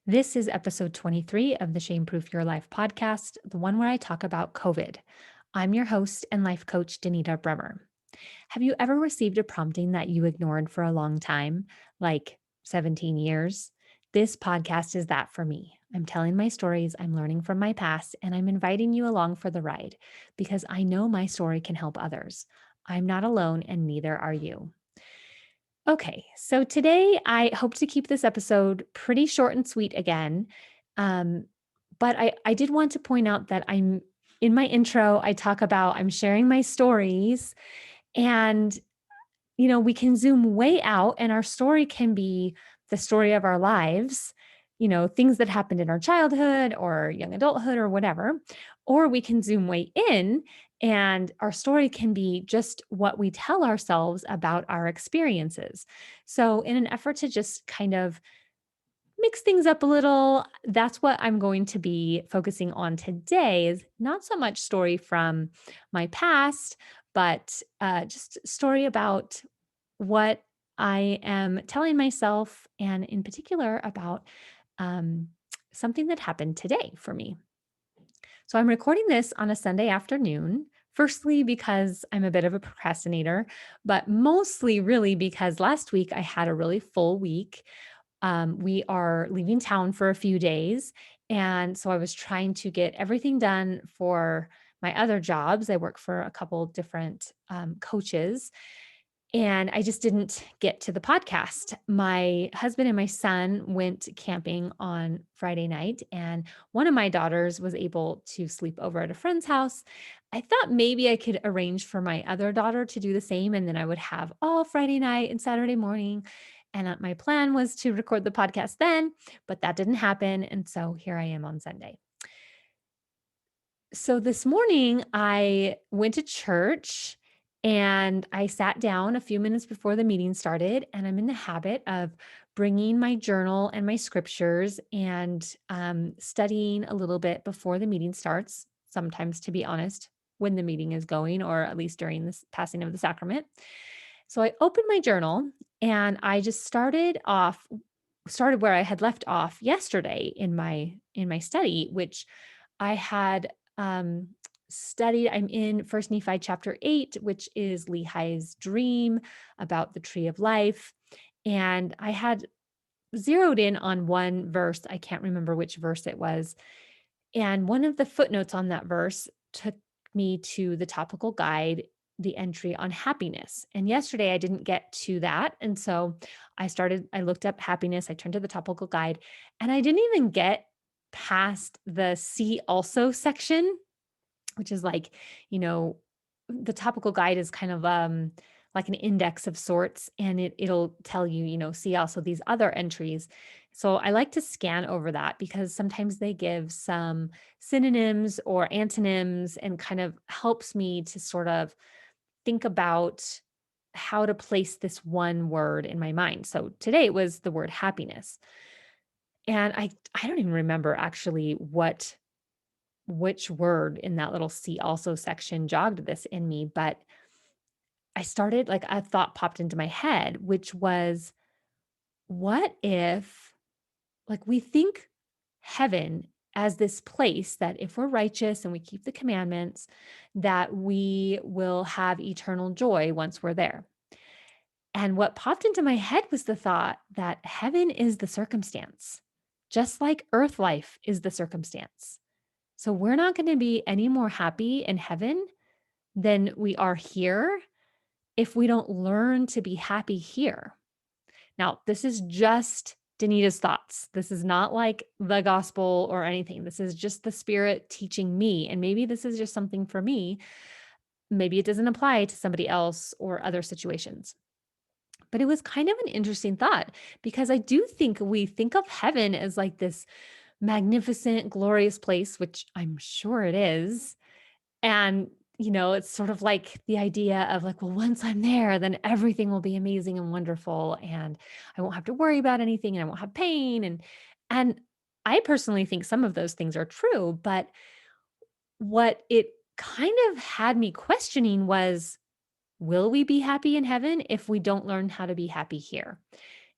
This is episode 23 of the Shame Proof Your Life podcast, the one where I talk about COVID. I'm your host and life coach, Danita Bremer. Have you ever received a prompting that you ignored for a long time, like 17 years? This podcast is that for me. I'm telling my stories, I'm learning from my past, and I'm inviting you along for the ride because I know my story can help others. I'm not alone, and neither are you. Okay, so today I hope to keep this episode pretty short and sweet again. Um, but I did want to point out that I'm in my intro, I talk about I'm sharing my stories, and we can zoom way out, and our story can be the story of our lives, things that happened in our childhood or young adulthood or whatever. Or we can zoom way in, and our story can be just what we tell ourselves about our experiences. So, in an effort to just kind of mix things up a little, that's what I'm going to be focusing on today is not so much story from my past, but just story about what I am telling myself, and in particular about um, something that happened today for me. So I'm recording this on a Sunday afternoon. Firstly, because I'm a bit of a procrastinator, but mostly really because last week I had a really full week. We are leaving town for a few days. And so I was trying to get everything done for my other jobs. I work for a couple different coaches, and I just didn't get to the podcast. My husband and my son went camping on Friday night, and one of my daughters was able to sleep over at a friend's house. I thought maybe I could arrange for my other daughter to do the same, and then I would have all Friday night and Saturday morning. And my plan was to record the podcast then, but that didn't happen. And so here I am on Sunday. So this morning, I went to church and I sat down a few minutes before the meeting started. And I'm in the habit of bringing my journal and my scriptures and studying a little bit before the meeting starts, sometimes, to be honest, when the meeting is going, or at least during this passing of the sacrament. So I opened my journal and I just started where I had left off yesterday in my study, which I had studied. I'm in First Nephi chapter 8, which is Lehi's dream about the tree of life. And I had zeroed in on one verse. I can't remember which verse it was. And one of the footnotes on that verse took me to the topical guide, the entry on happiness. And yesterday I didn't get to that. And so I looked up happiness, I turned to the topical guide, and I didn't even get past the see also section, which is like, you know, the topical guide is kind of like an index of sorts, and it'll tell you, see also these other entries. So I like to scan over that because sometimes they give some synonyms or antonyms and kind of helps me to sort of think about how to place this one word in my mind. So today it was the word happiness. And I don't even remember actually which word in that little see also section jogged this in me, but I started, like, a thought popped into my head, which was, what if, like, we think heaven as this place that if we're righteous and we keep the commandments, that we will have eternal joy once we're there. And what popped into my head was the thought that heaven is the circumstance, just like earth life is the circumstance. So we're not going to be any more happy in heaven than we are here if we don't learn to be happy here. Now, this is just Danita's thoughts. This is not like the gospel or anything. This is just the Spirit teaching me. And maybe this is just something for me. Maybe it doesn't apply to somebody else or other situations. But it was kind of an interesting thought because I do think we think of heaven as like this magnificent, glorious place, which I'm sure it is. And, it's sort of like the idea of like, well, once I'm there, then everything will be amazing and wonderful. And I won't have to worry about anything and I won't have pain. And I personally think some of those things are true. But what it kind of had me questioning was, will we be happy in heaven if we don't learn how to be happy here?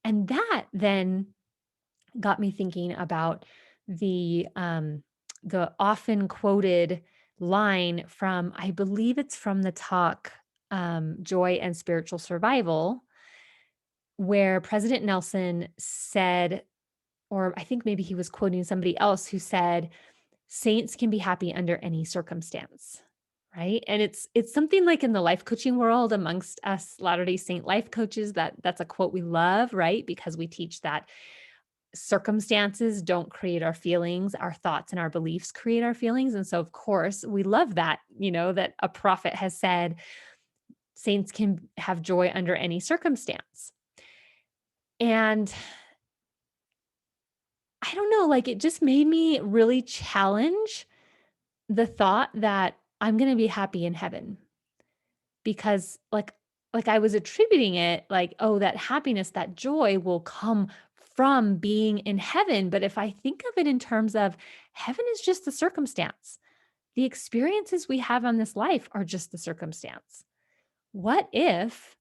And that then got me thinking about the often quoted line from, I believe it's from the talk, Joy and Spiritual Survival, where President Nelson said, or I think maybe he was quoting somebody else who said, "Saints can be happy under any circumstance." Right? And it's something like in the life coaching world amongst us Latter-day Saint life coaches, that's a quote we love, right? Because we teach that circumstances don't create our feelings, our thoughts and our beliefs create our feelings. And so of course, we love that, that a prophet has said saints can have joy under any circumstance. And I don't know, like it just made me really challenge the thought that I'm going to be happy in heaven because like I was attributing it like, oh, that happiness, that joy will come from being in heaven. But if I think of it in terms of heaven is just the circumstance, the experiences we have on this life are just the circumstance. What if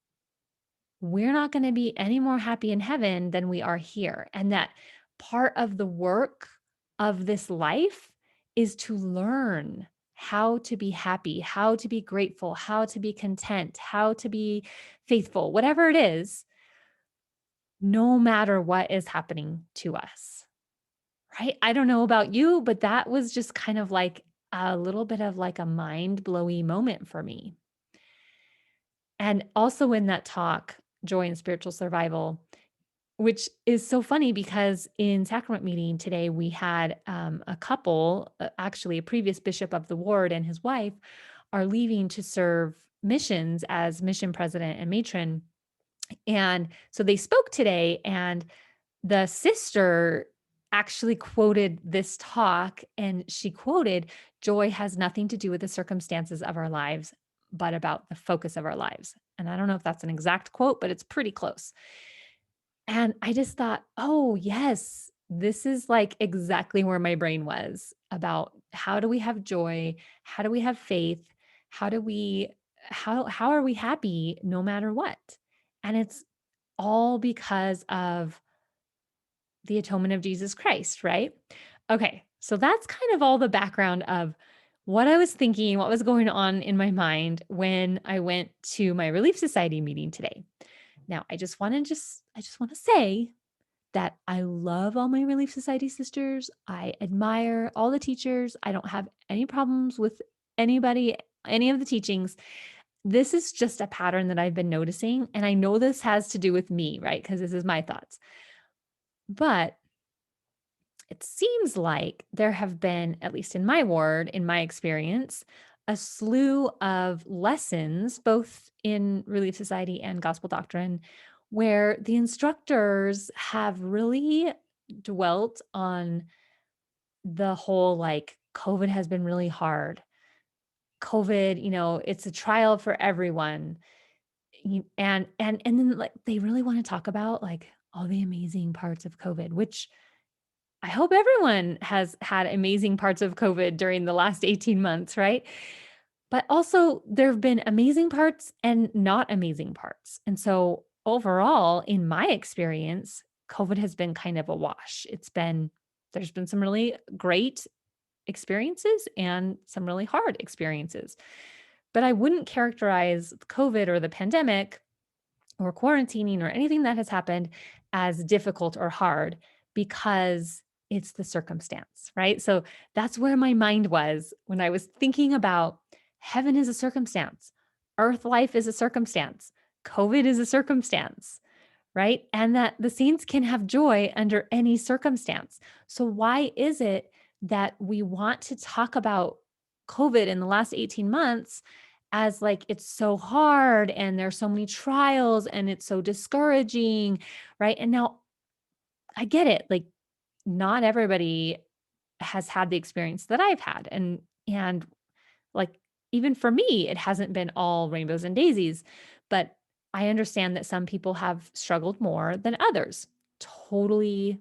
we're not going to be any more happy in heaven than we are here? And that part of the work of this life is to learn how to be happy, how to be grateful, how to be content, how to be faithful, whatever it is, no matter what is happening to us. Right? I don't know about you, but that was just kind of like a little bit of like a mind blowy moment for me. And also in that talk, Joy and Spiritual Survival, which is so funny because in sacrament meeting today, we had a couple, actually, a previous bishop of the ward and his wife are leaving to serve missions as mission president and matron. And so they spoke today, and the sister actually quoted this talk, and she quoted, "Joy has nothing to do with the circumstances of our lives, but about the focus of our lives." And I don't know if that's an exact quote, but it's pretty close. And I just thought, oh, yes, this is like exactly where my brain was about how do we have joy? How do we have faith? How do we how are we happy no matter what? And it's all because of the atonement of Jesus Christ, right? Okay, so that's kind of all the background of what I was thinking, what was going on in my mind when I went to my Relief Society meeting today. Now, I just want to say that I love all my Relief Society sisters. I admire all the teachers. I don't have any problems with anybody, any of the teachings. This is just a pattern that I've been noticing. And I know this has to do with me, right? Because this is my thoughts. But it seems like there have been, at least in my ward, in my experience, a slew of lessons, both in Relief Society and Gospel Doctrine, where the instructors have really dwelt on the whole like COVID has been really hard. COVID, it's a trial for everyone. And then like they really want to talk about like all the amazing parts of COVID, which I hope everyone has had amazing parts of COVID during the last 18 months, right? But also, there have been amazing parts and not amazing parts. And so, overall, in my experience, COVID has been kind of a wash. There's been some really great experiences and some really hard experiences. But I wouldn't characterize COVID or the pandemic or quarantining or anything that has happened as difficult or hard because it's the circumstance, right? So that's where my mind was when I was thinking about heaven is a circumstance, earth life is a circumstance, COVID is a circumstance, right? And that the saints can have joy under any circumstance. So, why is it that we want to talk about COVID in the last 18 months as like it's so hard and there's so many trials and it's so discouraging, right? And now I get it. Like, not everybody has had the experience that I've had. And like even for me, it hasn't been all rainbows and daisies, but I understand that some people have struggled more than others. Totally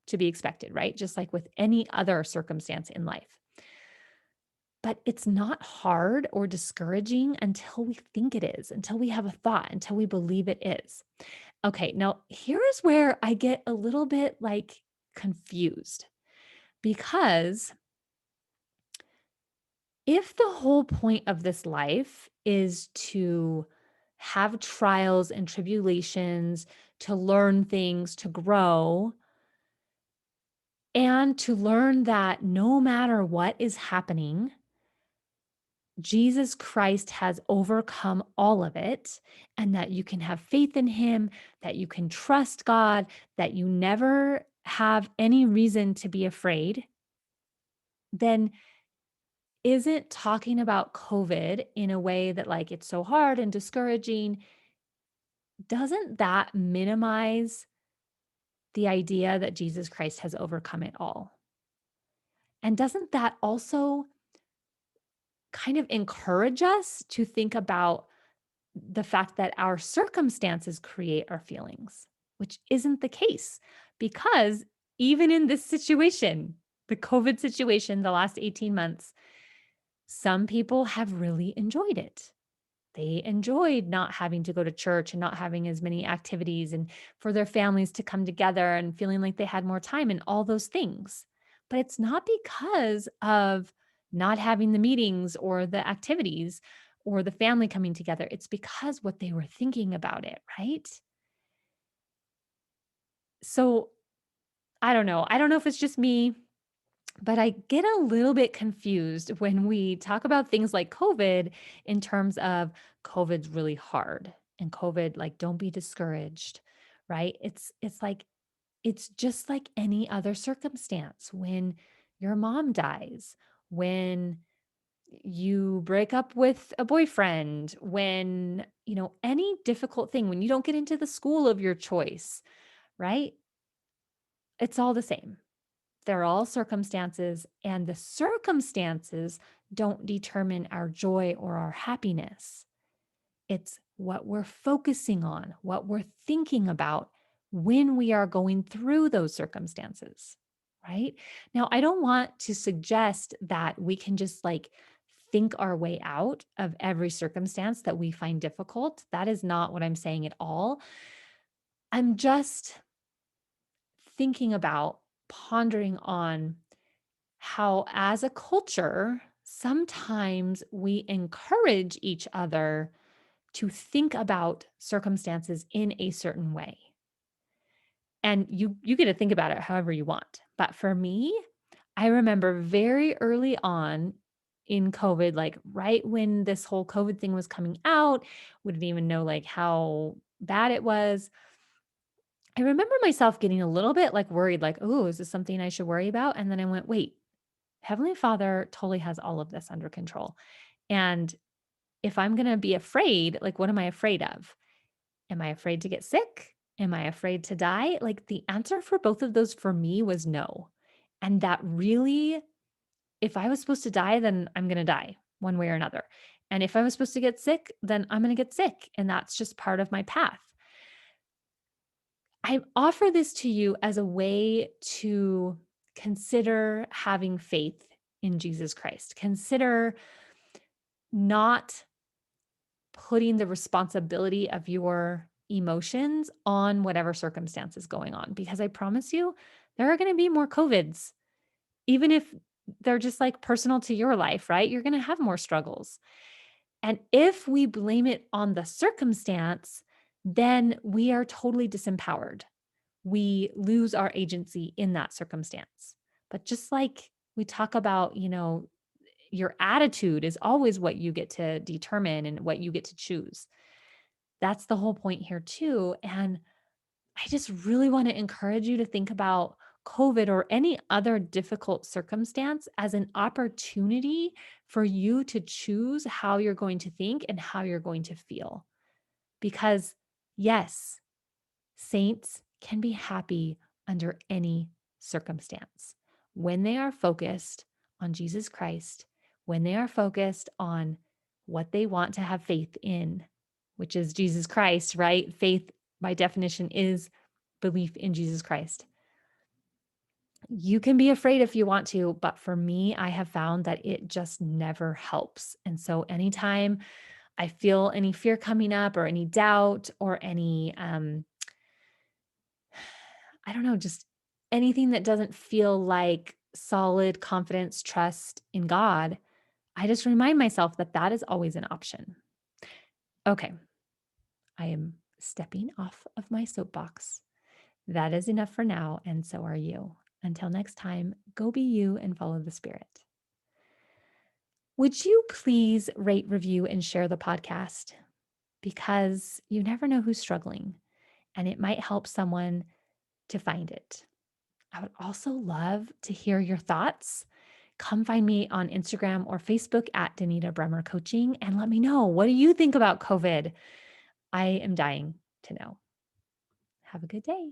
to be expected, right? Just like with any other circumstance in life. But it's not hard or discouraging until we think it is, until we have a thought, until we believe it is. Okay, now here is where I get a little bit like confused because if the whole point of this life is to have trials and tribulations, to learn things, to grow, and to learn that no matter what is happening, Jesus Christ has overcome all of it, and that you can have faith in him, that you can trust God, that you never have any reason to be afraid, then isn't talking about COVID in a way that like it's so hard and discouraging, doesn't that minimize the idea that Jesus Christ has overcome it all? And doesn't that also kind of encourage us to think about the fact that our circumstances create our feelings, which isn't the case because even in this situation, the COVID situation, the last 18 months, some people have really enjoyed it. They enjoyed not having to go to church and not having as many activities and for their families to come together and feeling like they had more time and all those things. But it's not because of not having the meetings or the activities or the family coming together. It's because what they were thinking about it, right? So I don't know. I don't know if it's just me, but I get a little bit confused when we talk about things like COVID in terms of COVID's really hard and COVID, like, don't be discouraged, right? It's like, it's just like any other circumstance when your mom dies, when you break up with a boyfriend, when, any difficult thing, when you don't get into the school of your choice, right? It's all the same. They're all circumstances, and the circumstances don't determine our joy or our happiness. It's what we're focusing on, what we're thinking about when we are going through those circumstances, right? Now, I don't want to suggest that we can just like think our way out of every circumstance that we find difficult. That is not what I'm saying at all. I'm just thinking about pondering on how, as a culture, sometimes we encourage each other to think about circumstances in a certain way. And you get to think about it however you want. But for me, I remember very early on in COVID, like right when this whole COVID thing was coming out, we didn't even know like how bad it was. I remember myself getting a little bit like worried, like, oh, is this something I should worry about? And then I went, wait, Heavenly Father totally has all of this under control. And if I'm going to be afraid, like, what am I afraid of? Am I afraid to get sick? Am I afraid to die? Like, the answer for both of those for me was no. And that really, if I was supposed to die, then I'm going to die one way or another. And if I was supposed to get sick, then I'm going to get sick. And that's just part of my path. I offer this to you as a way to consider having faith in Jesus Christ. Consider not putting the responsibility of your emotions on whatever circumstance is going on, because I promise you, there are going to be more COVIDs, even if they're just like personal to your life, right? You're going to have more struggles. And if we blame it on the circumstance, then we are totally disempowered. We lose our agency in that circumstance. But just like we talk about, your attitude is always what you get to determine and what you get to choose. That's the whole point here, too. And I just really want to encourage you to think about COVID or any other difficult circumstance as an opportunity for you to choose how you're going to think and how you're going to feel. Because, yes, saints can be happy under any circumstance when they are focused on Jesus Christ, when they are focused on what they want to have faith in, which is Jesus Christ, right? Faith, by definition, is belief in Jesus Christ. You can be afraid if you want to, but for me, I have found that it just never helps. And so anytime I feel any fear coming up or any doubt or any I don't know, just anything that doesn't feel like solid confidence, trust in God, I just remind myself that that is always an option. Okay, I am stepping off of my soapbox. That is enough for now, and so are you. Until next time, go be you and follow the Spirit. Would you please rate, review, and share the podcast? Because you never know who's struggling, and it might help someone to find it. I would also love to hear your thoughts. Come find me on Instagram or Facebook at Danita Bremer Coaching and let me know, what do you think about COVID? I am dying to know. Have a good day.